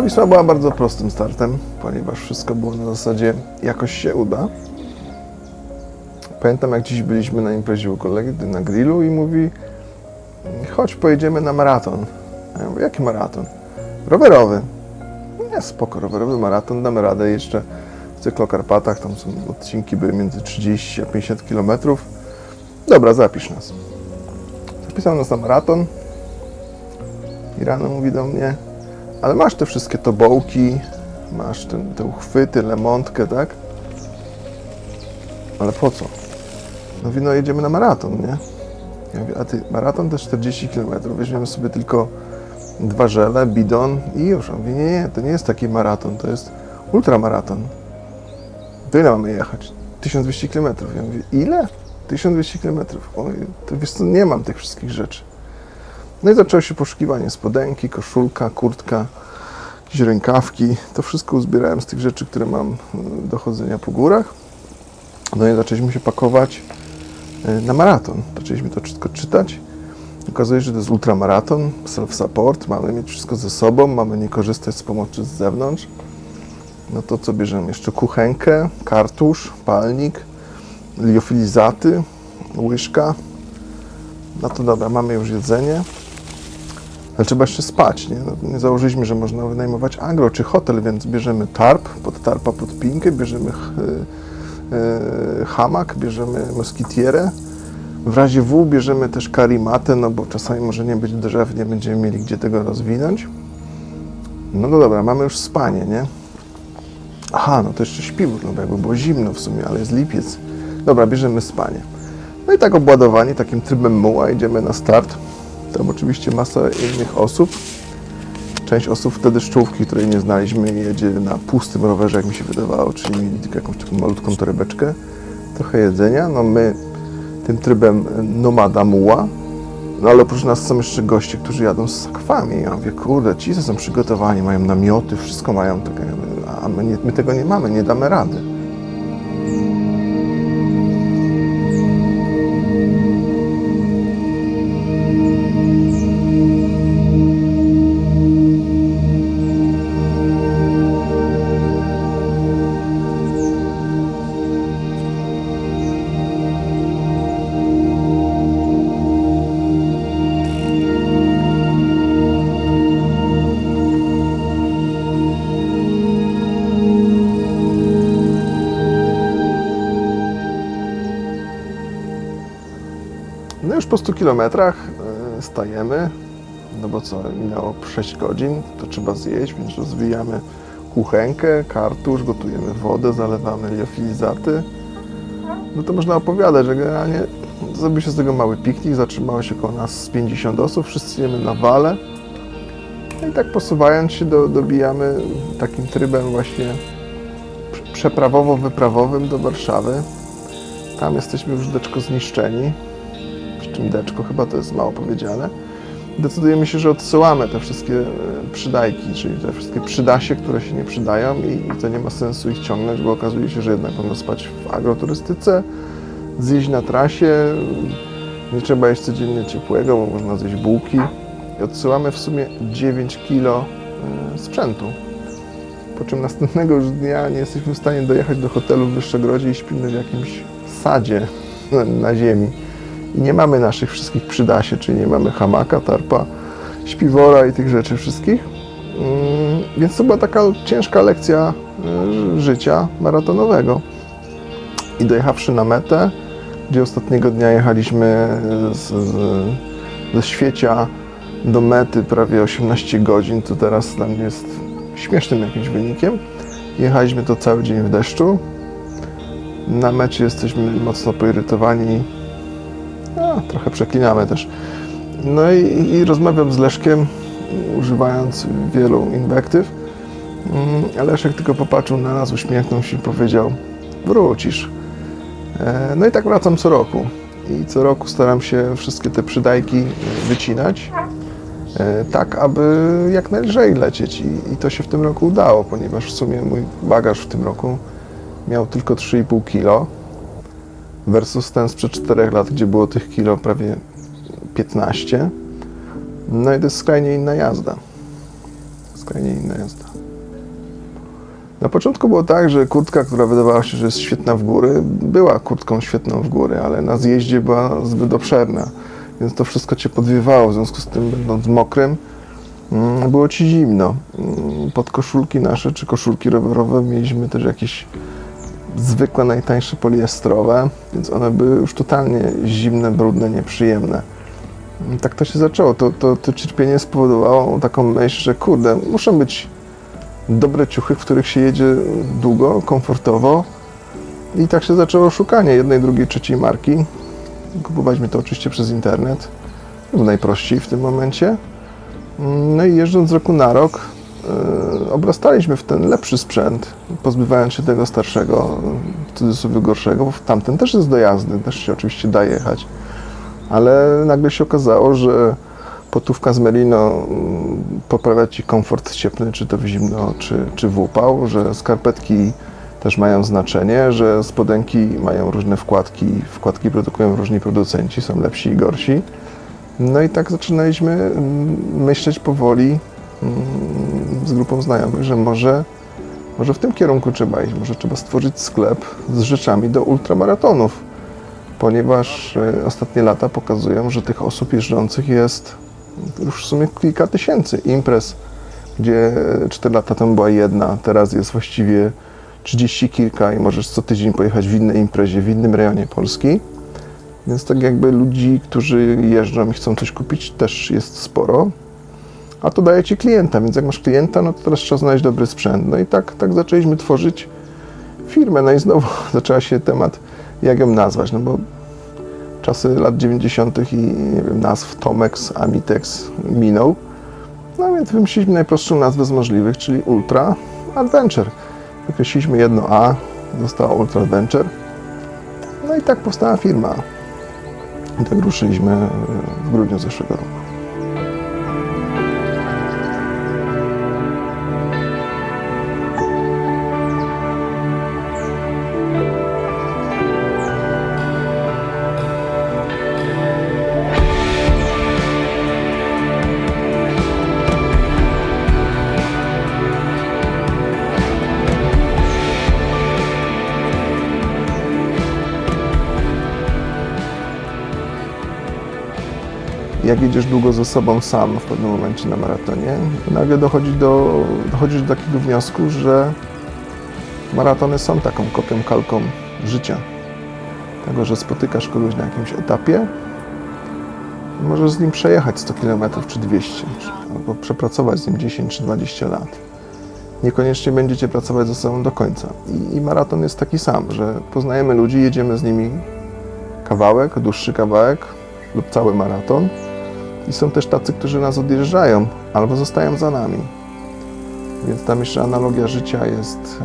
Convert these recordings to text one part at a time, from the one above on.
Wisła była bardzo prostym startem, ponieważ wszystko było na zasadzie jakoś się uda. Pamiętam, jak dziś byliśmy na imprezie u kolegi na grillu i mówi: chodź, pojedziemy na maraton. A ja mówię: jaki maraton? Rowerowy. Nie, spoko, rowerowy maraton, damy radę jeszcze w Cyklokarpatach, tam są odcinki były między 30 a 50 km. Dobra, zapisz nas. Zapisał nas na maraton i rano mówi do mnie: ale masz te wszystkie tobołki, masz te uchwyty, lemontkę, tak? Ale po co? No mówi: no jedziemy na maraton, nie? Ja mówię: a ty, maraton to 40 km, weźmiemy sobie tylko 2 żele, bidon i już. On mówi: nie, to nie jest taki maraton, to jest ultramaraton. To ile mamy jechać? 1200 km. Ja mówię: ile? 1200 km. Oj, to wiesz co, nie mam tych wszystkich rzeczy. No i zaczęło się poszukiwanie: spodenki, koszulka, kurtka, jakieś rękawki. To wszystko uzbierałem z tych rzeczy, które mam do chodzenia po górach. No i zaczęliśmy się pakować na maraton. Zaczęliśmy to wszystko czytać. Okazuje się, że to jest ultramaraton, self-support, mamy mieć wszystko ze sobą, mamy nie korzystać z pomocy z zewnątrz. No to co bierzemy? Jeszcze kuchenkę, kartusz, palnik, liofilizaty, łyżka. No to dobra, mamy już jedzenie, ale trzeba jeszcze spać, nie? No, nie założyliśmy, że można wynajmować agro czy hotel, więc bierzemy tarp, pod tarpa podpinkę, bierzemy hamak, bierzemy moskitierę. W razie W bierzemy też karimatę, no bo czasami może nie być drzew, nie będziemy mieli gdzie tego rozwinąć. No dobra, mamy już spanie, nie? Aha, no to jeszcze śpiwór, no bo jakby było zimno w sumie, ale jest lipiec. Dobra, bierzemy spanie. No i tak obładowani takim trybem muła idziemy na start. Tam oczywiście masa innych osób. Część osób wtedy z czołówki, której nie znaliśmy, jedzie na pustym rowerze, jak mi się wydawało, czyli mieli tylko jakąś taką malutką torebeczkę, trochę jedzenia. No my tym trybem nomada muła, no ale oprócz nas są jeszcze goście, którzy jadą z sakwami. Ja mówię: kurde, ci są przygotowani, mają namioty, wszystko mają, a my tego nie mamy, nie damy rady. No już po 100 kilometrach stajemy, no bo co, minęło 6 godzin, to trzeba zjeść, więc rozwijamy kuchenkę, kartusz, gotujemy wodę, zalewamy liofilizaty. No to można opowiadać, że generalnie zrobił się z tego mały piknik, zatrzymało się koło nas z 50 osób, wszyscy jemy na wale. No i tak posuwając się dobijamy takim trybem właśnie przeprawowo-wyprawowym do Warszawy. Tam jesteśmy już deczko zniszczeni. Czym deczko, chyba to jest mało powiedziane. Decydujemy się, że odsyłamy te wszystkie przydajki, czyli te wszystkie przydasie, które się nie przydają i to nie ma sensu ich ciągnąć, bo okazuje się, że jednak można spać w agroturystyce, zjeść na trasie, nie trzeba jeść codziennie ciepłego, bo można zjeść bułki. I odsyłamy w sumie 9 kg sprzętu. Po czym następnego już dnia nie jesteśmy w stanie dojechać do hotelu w Wyższogrodzie i śpimy w jakimś sadzie na ziemi. I nie mamy naszych wszystkich przydasie, czyli nie mamy hamaka, tarpa, śpiwora i tych rzeczy wszystkich. Więc to była taka ciężka lekcja życia maratonowego. I dojechawszy na metę, gdzie ostatniego dnia jechaliśmy ze Świecia do mety prawie 18 godzin, to teraz dla mnie jest śmiesznym jakimś wynikiem. Jechaliśmy to cały dzień w deszczu. Na mecie jesteśmy mocno poirytowani. Trochę przeklinamy też. No i rozmawiam z Leszkiem, używając wielu inwektyw. A Leszek tylko popatrzył na nas, uśmiechnął się i powiedział: wrócisz. No i tak wracam co roku. I co roku staram się wszystkie te przydajki wycinać, tak aby jak najlżej lecieć. I to się w tym roku udało, ponieważ w sumie mój bagaż w tym roku miał tylko 3,5 kg. Versus ten sprzed 4 lat, gdzie było tych kilo prawie 15. No i to jest skrajnie inna jazda. skrajnie inna jazda. Na początku było tak, że kurtka, która wydawała się, że jest świetna w góry, była kurtką świetną w góry, ale na zjeździe była zbyt obszerna, więc to wszystko cię podwiewało, w związku z tym, będąc mokrym, było ci zimno. Pod koszulki nasze, czy koszulki rowerowe mieliśmy też jakieś zwykłe, najtańsze poliestrowe, więc one były już totalnie zimne, brudne, nieprzyjemne. I tak to się zaczęło. To cierpienie spowodowało taką myśl, że kurde, muszą być dobre ciuchy, w których się jedzie długo, komfortowo. I tak się zaczęło szukanie jednej, drugiej, trzeciej marki. Kupowaliśmy to oczywiście przez internet. Było najprościej w tym momencie. No i jeżdżąc z roku na rok, obrastaliśmy w ten lepszy sprzęt, pozbywając się tego starszego, w cudzysłowie gorszego, bo tamten też jest do jazdy, też się oczywiście da jechać. Ale nagle się okazało, że potówka z Merino poprawia ci komfort cieplny, czy to w zimno, czy w upał, że skarpetki też mają znaczenie, że spodenki mają różne wkładki produkują różni producenci, są lepsi i gorsi. No i tak zaczynaliśmy myśleć powoli z grupą znajomych, że może w tym kierunku trzeba iść, może trzeba stworzyć sklep z rzeczami do ultramaratonów, ponieważ ostatnie lata pokazują, że tych osób jeżdżących jest już w sumie kilka tysięcy. Imprez, gdzie 4 lata temu była jedna, teraz jest właściwie 30 kilka i możesz co tydzień pojechać w innej imprezie, w innym rejonie Polski. Więc tak jakby ludzi, którzy jeżdżą i chcą coś kupić, też jest sporo. A to daje ci klienta, więc jak masz klienta, no to teraz trzeba znaleźć dobry sprzęt. No i tak zaczęliśmy tworzyć firmę. No i znowu zaczęła się temat, jak ją nazwać, no bo czasy lat 90. i nie wiem, nazw Tomex, Amitex minął. No więc wymyśliliśmy najprostszą nazwę z możliwych, czyli Ultra Adventure. Wykreśliliśmy jedno A, zostało Ultra Adventure. No i tak powstała firma. I tak ruszyliśmy w grudniu zeszłego roku. Jak jedziesz długo ze sobą sam w pewnym momencie na maratonie, nagle dochodzisz do takiego wniosku, że maratony są taką kopią kalką życia. Tego, że spotykasz kogoś na jakimś etapie i możesz z nim przejechać 100 km czy 200, albo przepracować z nim 10 czy 20 lat. Niekoniecznie będziecie pracować ze sobą do końca. I maraton jest taki sam, że poznajemy ludzi, jedziemy z nimi kawałek, dłuższy kawałek lub cały maraton. I są też tacy, którzy nas odjeżdżają albo zostają za nami. Więc tam jeszcze analogia życia jest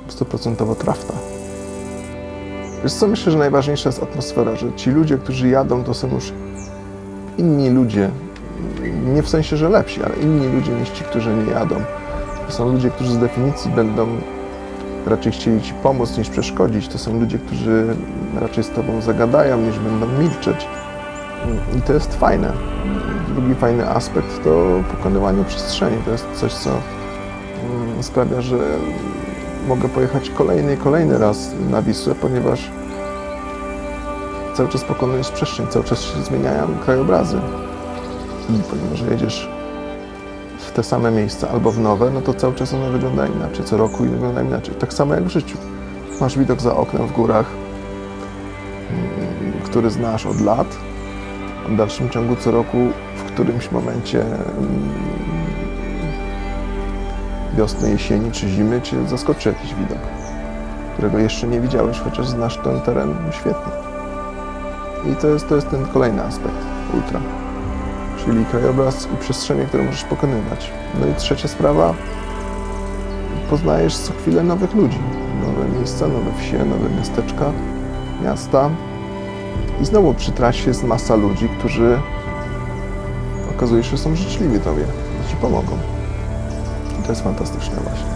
100% trafna. Wiesz co, myślę, że najważniejsza jest atmosfera, że ci ludzie, którzy jadą, to są już inni ludzie. Nie w sensie, że lepsi, ale inni ludzie niż ci, którzy nie jadą. To są ludzie, którzy z definicji będą raczej chcieli ci pomóc niż przeszkodzić. To są ludzie, którzy raczej z tobą zagadają niż będą milczeć. I to jest fajne. Drugi fajny aspekt to pokonywanie przestrzeni. To jest coś, co sprawia, że mogę pojechać kolejny raz na Wisłę, ponieważ cały czas pokonujesz przestrzeń, cały czas się zmieniają krajobrazy. I pomimo, że jedziesz w te same miejsca albo w nowe, no to cały czas one wyglądają inaczej, co roku wyglądają inaczej. Tak samo jak w życiu. Masz widok za oknem w górach, który znasz od lat. W dalszym ciągu co roku w którymś momencie wiosny, jesieni czy zimy cię zaskoczy jakiś widok, którego jeszcze nie widziałeś, chociaż znasz ten teren świetnie. I to jest ten kolejny aspekt ultra, czyli krajobraz i przestrzenie, które możesz pokonywać. No i trzecia sprawa, poznajesz co chwilę nowych ludzi, nowe miejsca, nowe wsie, nowe miasteczka, miasta. I znowu przy trasie jest masa ludzi, którzy okazuje się, że są życzliwi tobie, że ci pomogą. I to jest fantastyczne właśnie.